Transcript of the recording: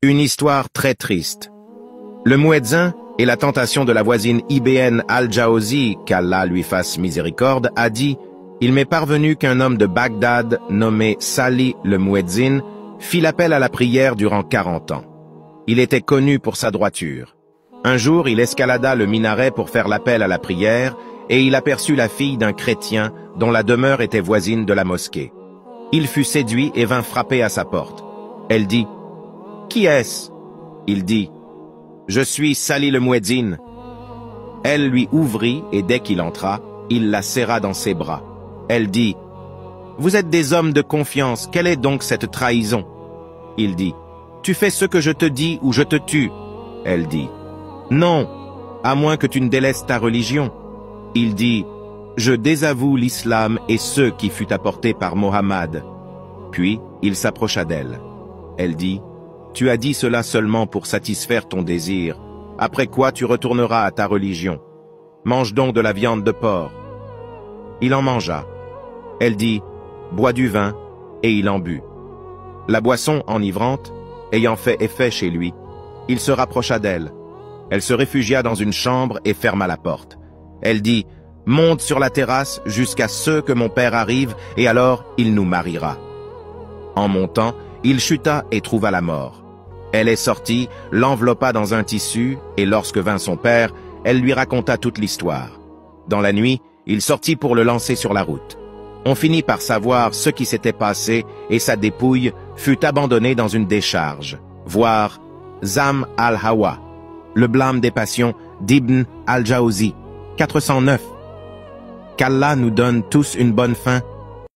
Une histoire très triste. Le muezzin et la tentation de la voisine Ibn al-Jawzi, qu'Allah lui fasse miséricorde, a dit « Il m'est parvenu qu'un homme de Bagdad, nommé Salih le muezzin, fit l'appel à la prière durant 40 ans. Il était connu pour sa droiture. Un jour, il escalada le minaret pour faire l'appel à la prière et il aperçut la fille d'un chrétien dont la demeure était voisine de la mosquée. Il fut séduit et vint frapper à sa porte. Elle dit « Qui est-ce » Il dit « Je suis Salih le muezzin. » Elle lui ouvrit et dès qu'il entra, il la serra dans ses bras. Elle dit « Vous êtes des hommes de confiance, quelle est donc cette trahison ?» Il dit « Tu fais ce que je te dis ou je te tue. » Elle dit « Non, à moins que tu ne délaisses ta religion. » Il dit « Je désavoue l'islam et ceux qui fut apporté par Mohammed. » Puis il s'approcha d'elle. Elle dit « Tu as dit cela seulement pour satisfaire ton désir, après quoi tu retourneras à ta religion. Mange donc de la viande de porc. » Il en mangea. Elle dit « Bois du vin » et il en but. La boisson enivrante, ayant fait effet chez lui, il se rapprocha d'elle. Elle se réfugia dans une chambre et ferma la porte. Elle dit « Monte sur la terrasse jusqu'à ce que mon père arrive et alors il nous mariera. » En montant, il chuta et trouva la mort. Elle est sortie, l'enveloppa dans un tissu et lorsque vint son père, elle lui raconta toute l'histoire. Dans la nuit, il sortit pour le lancer sur la route. On finit par savoir ce qui s'était passé et sa dépouille fut abandonnée dans une décharge. Voir Zam al-Hawa, le blâme des passions d'Ibn al-Jawzi, 409. Qu'Allah nous donne tous une bonne fin